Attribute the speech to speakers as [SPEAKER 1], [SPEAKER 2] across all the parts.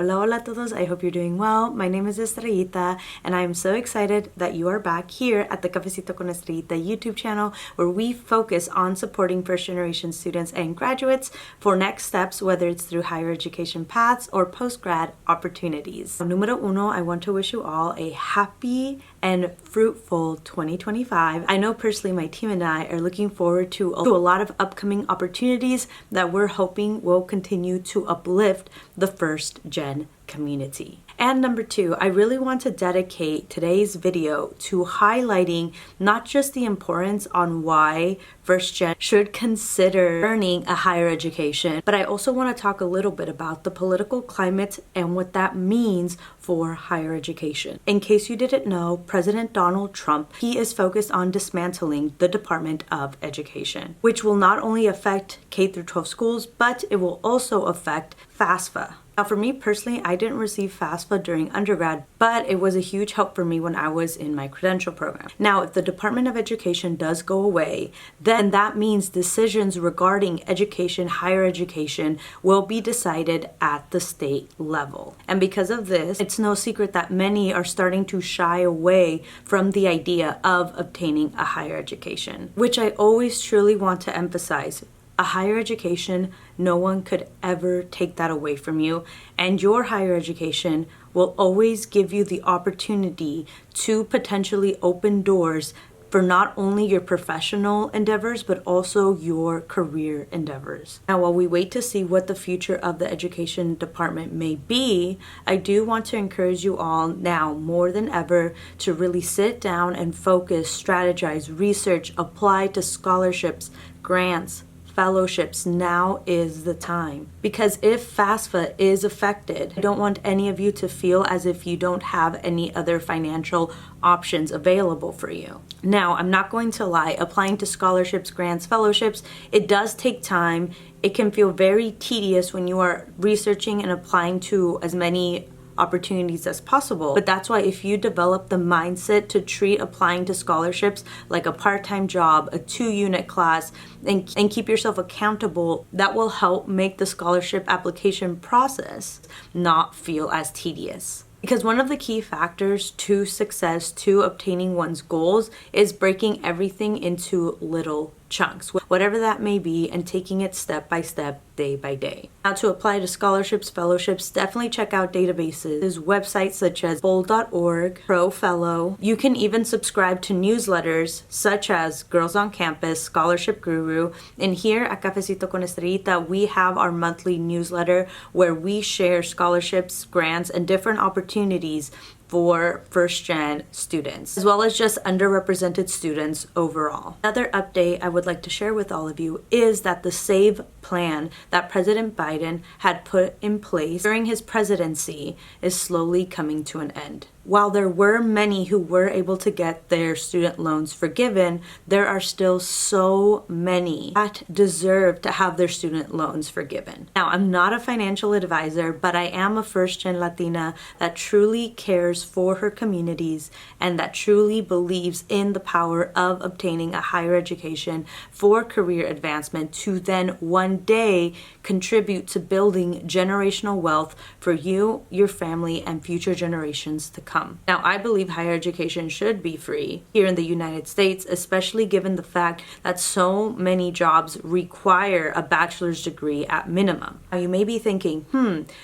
[SPEAKER 1] Hola, hola a todos. I hope you're doing well. My name is Estrellita, and I am so excited that you are back here at the Cafecito con Estrellita YouTube channel, where we focus on supporting first-generation students and graduates for next steps, whether it's through higher education paths or post-grad opportunities. Numero uno, I want to wish you all a happy and fruitful 2025. I know personally my team and I are looking forward to a lot of upcoming opportunities that we're hoping will continue to uplift the first gen community. And number two, I really want to dedicate today's video to highlighting not just the importance on why first gen should consider earning a higher education, but I also want to talk a little bit about the political climate and what that means for higher education. In case you didn't know, President Donald Trump, he is focused on dismantling the Department of Education, which will not only affect K-12 schools, but it will also affect FAFSA. Now, for me personally, I didn't receive FAFSA during undergrad, but it was a huge help for me when I was in my credential program. Now, if the Department of Education does go away, then that means decisions regarding education, higher education, will be decided at the state level. And because of this, it's no secret that many are starting to shy away from the idea of obtaining a higher education, which I always truly want to emphasize. A higher education, no one could ever take that away from you, and your higher education will always give you the opportunity to potentially open doors for not only your professional endeavors, but also your career endeavors. Now, while we wait to see what the future of the education department may be, I do want to encourage you all now more than ever to really sit down and focus, strategize, research, apply to scholarships, grants, fellowships. Now is the time, because if FAFSA is affected, I don't want any of you to feel as if you don't have any other financial options available for you. Now, I'm not going to lie, applying to scholarships, grants, fellowships, it does take time. It can feel very tedious when you are researching and applying to as many opportunities as possible. But that's why if you develop the mindset to treat applying to scholarships like a part-time job, a 2-unit class, and keep yourself accountable, that will help make the scholarship application process not feel as tedious. Because one of the key factors to success, to obtaining one's goals, is breaking everything into little chunks, whatever that may be, and taking it step by step, day by day. Now, to apply to scholarships, fellowships, definitely check out databases, websites such as bold.org, ProFellow. You can even subscribe to newsletters such as Girls on Campus, Scholarship Guru, and here at Cafecito con Estrellita, we have our monthly newsletter where we share scholarships, grants, and different opportunities for first-gen students, as well as just underrepresented students overall. Another update I would like to share with all of you is that the SAVE plan that President Biden had put in place during his presidency is slowly coming to an end. While there were many who were able to get their student loans forgiven, there are still so many that deserve to have their student loans forgiven. Now, I'm not a financial advisor, but I am a first-gen Latina that truly cares for her communities and that truly believes in the power of obtaining a higher education for career advancement to then one day contribute to building generational wealth for you, your family, and future generations to come. Now, I believe higher education should be free here in the United States, especially given the fact that so many jobs require a bachelor's degree at minimum. Now, you may be thinking,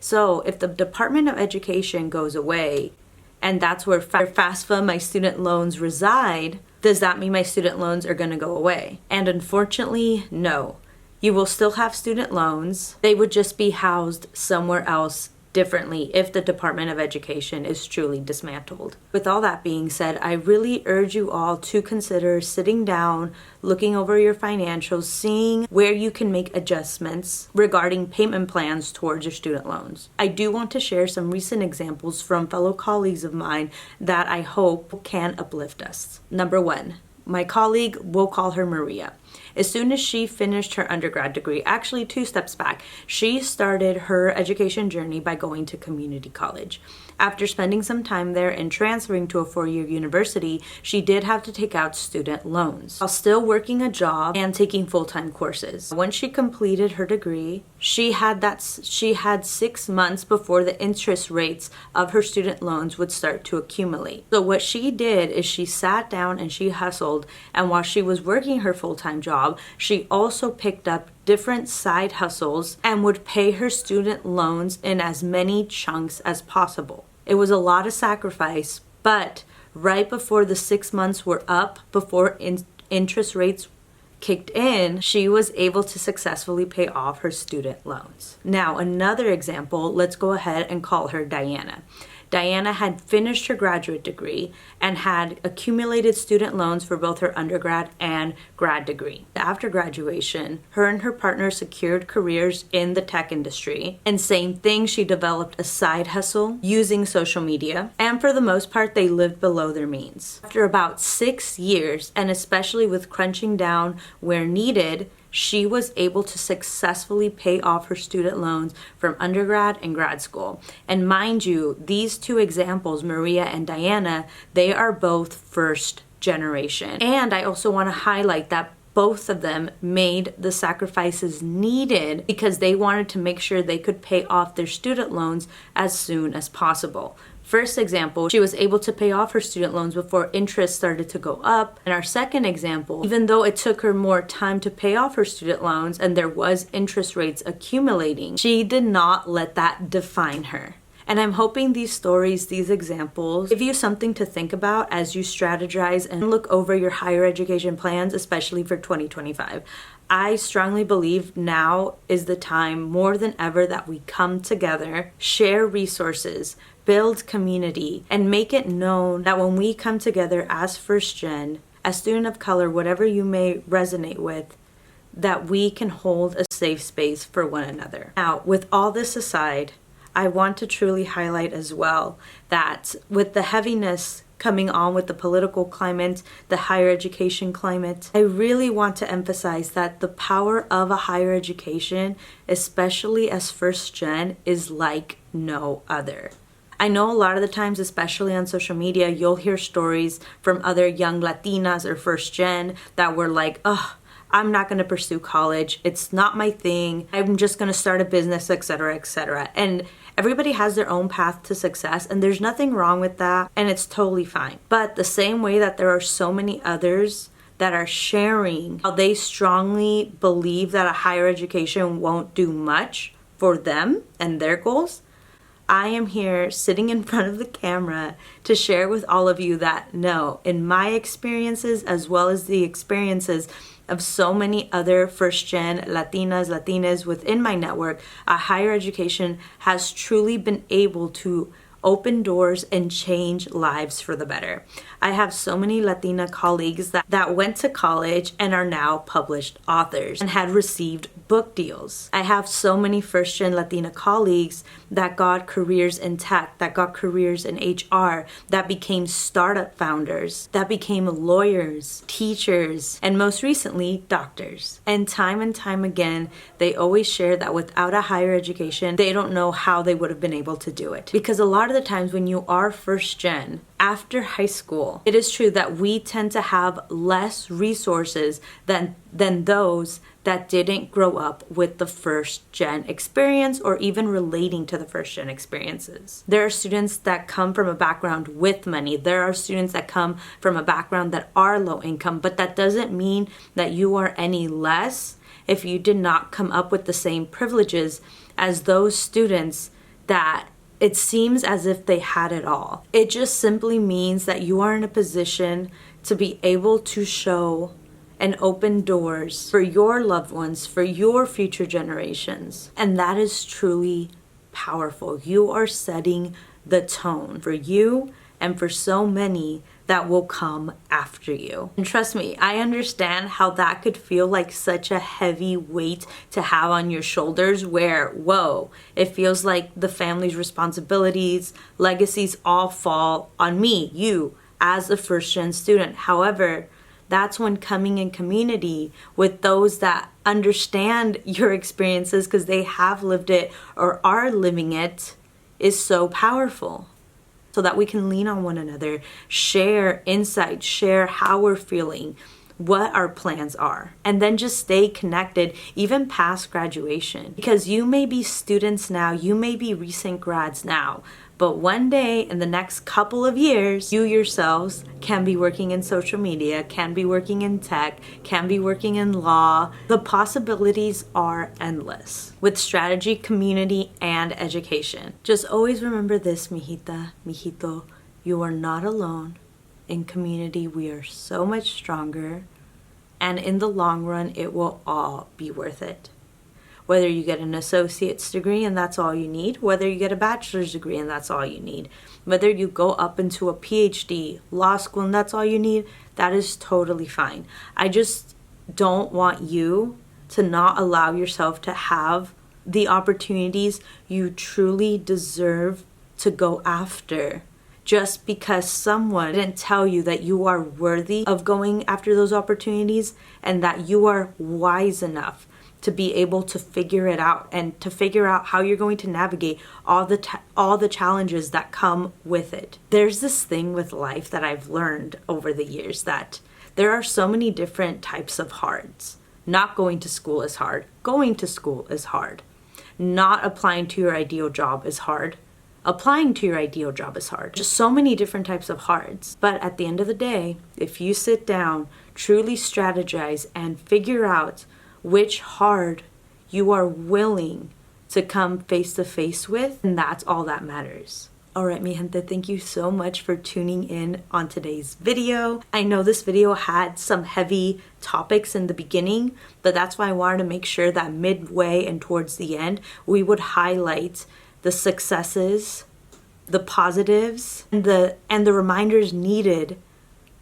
[SPEAKER 1] so if the Department of Education goes away, and that's where FAFSA, my student loans, reside, does that mean my student loans are going to go away? And unfortunately, no. You will still have student loans. They would just be housed somewhere else differently if the Department of Education is truly dismantled. With all that being said, I really urge you all to consider sitting down, looking over your financials, seeing where you can make adjustments regarding payment plans towards your student loans. I do want to share some recent examples from fellow colleagues of mine that I hope can uplift us. Number one, my colleague, we'll call her Maria. As soon as she finished her undergrad degree, actually 2 steps back, she started her education journey by going to community college. After spending some time there and transferring to a 4-year university, she did have to take out student loans while still working a job and taking full-time courses. Once she completed her degree, she had 6 months before the interest rates of her student loans would start to accumulate. So what she did is she sat down and she hustled, and while she was working her full-time job, she also picked up different side hustles and would pay her student loans in as many chunks as possible. It was a lot of sacrifice, but right before the 6 months were up, before interest rates kicked in, she was able to successfully pay off her student loans. Now, another example, let's go ahead and call her Diana. Diana had finished her graduate degree and had accumulated student loans for both her undergrad and grad degree. After graduation, her and her partner secured careers in the tech industry. And same thing, she developed a side hustle using social media. And for the most part, they lived below their means. After about 6 years, and especially with crunching down where needed, she was able to successfully pay off her student loans from undergrad and grad school. And mind you, these 2 examples, Maria and Diana, they are both first generation. And I also want to highlight that both of them made the sacrifices needed because they wanted to make sure they could pay off their student loans as soon as possible. First example, she was able to pay off her student loans before interest started to go up. And our second example, even though it took her more time to pay off her student loans and there was interest rates accumulating, she did not let that define her. And I'm hoping these stories, these examples, give you something to think about as you strategize and look over your higher education plans, especially for 2025. I strongly believe now is the time more than ever that we come together, share resources, build community, and make it known that when we come together as first gen, as student of color, whatever you may resonate with, that we can hold a safe space for one another. Now, with all this aside, I want to truly highlight as well that with the heaviness coming on with the political climate, the higher education climate, I really want to emphasize that the power of a higher education, especially as first gen, is like no other. I know a lot of the times, especially on social media, you'll hear stories from other young Latinas or first gen that were like, oh, I'm not going to pursue college. It's not my thing. I'm just going to start a business, etc., etc. And everybody has their own path to success, and there's nothing wrong with that, and it's totally fine. But the same way that there are so many others that are sharing how they strongly believe that a higher education won't do much for them and their goals, I am here sitting in front of the camera to share with all of you that no, in my experiences as well as the experiences of so many other first-gen Latinas within my network, a higher education has truly been able to open doors and change lives for the better. I have so many Latina colleagues that went to college and are now published authors and had received book deals. I have so many first-gen Latina colleagues that got careers in tech, that got careers in HR, that became startup founders, that became lawyers, teachers, and most recently, doctors. And time again, they always share that without a higher education, they don't know how they would have been able to do it. Because a lot of the times when you are first gen, after high school, it is true that we tend to have less resources than those that didn't grow up with the first gen experience or even relating to the first gen experiences. There are students that come from a background with money. There are students that come from a background that are low income, but that doesn't mean that you are any less if you did not come up with the same privileges as those students that it seems as if they had it all. It just simply means that you are in a position to be able to show and open doors for your loved ones, for your future generations. And that is truly powerful. You are setting the tone for you and for so many that will come after you. And trust me, I understand how that could feel like such a heavy weight to have on your shoulders where, whoa, it feels like the family's responsibilities, legacies all fall on me, you, as a first-gen student. However, That's when coming in community with those that understand your experiences because they have lived it or are living it is so powerful. So that we can lean on one another, share insights, share how we're feeling, what our plans are, and then just stay connected even past graduation. Because you may be students now, you may be recent grads now, but one day in the next couple of years, you yourselves can be working in social media, can be working in tech, can be working in law. The possibilities are endless with strategy, community, and education. Just always remember this, mijita, mijito, you are not alone. In community, we are so much stronger, and in the long run, it will all be worth it. Whether you get an associate's degree and that's all you need, whether you get a bachelor's degree and that's all you need, whether you go up into a PhD, law school, and that's all you need, that is totally fine. I just don't want you to not allow yourself to have the opportunities you truly deserve to go after just because someone didn't tell you that you are worthy of going after those opportunities and that you are wise enough to be able to figure it out and to figure out how you're going to navigate all the challenges that come with it. There's this thing with life that I've learned over the years that there are so many different types of hards. Not going to school is hard. Going to school is hard. Not applying to your ideal job is hard. Applying to your ideal job is hard. Just so many different types of hards. But at the end of the day, if you sit down, truly strategize, and figure out which hard you are willing to come face to face with, and that's all that matters. All right, mi gente, thank you so much for tuning in on today's video. I know this video had some heavy topics in the beginning, but that's why I wanted to make sure that midway and towards the end, we would highlight the successes, the positives, and the reminders needed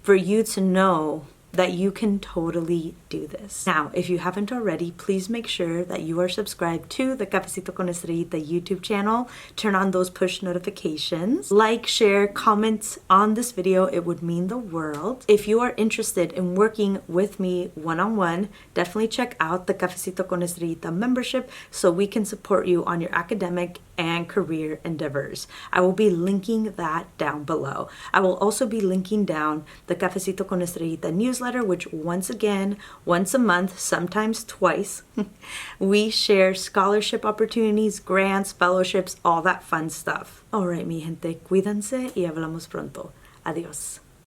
[SPEAKER 1] for you to know that you can totally do this. Now, if you haven't already, please make sure that you are subscribed to the Cafecito con Estrellita YouTube channel. Turn on those push notifications. Like, share, comment on this video. It would mean the world. If you are interested in working with me one-on-one, definitely check out the Cafecito con Estrellita membership so we can support you on your academic and career endeavors. I will be linking that down below. I will also be linking down the Cafecito con Estrellita newsletter, which once a month, sometimes twice, we share scholarship opportunities, grants, fellowships, all that fun stuff. All right, mi gente, cuídense y hablamos pronto. Adiós.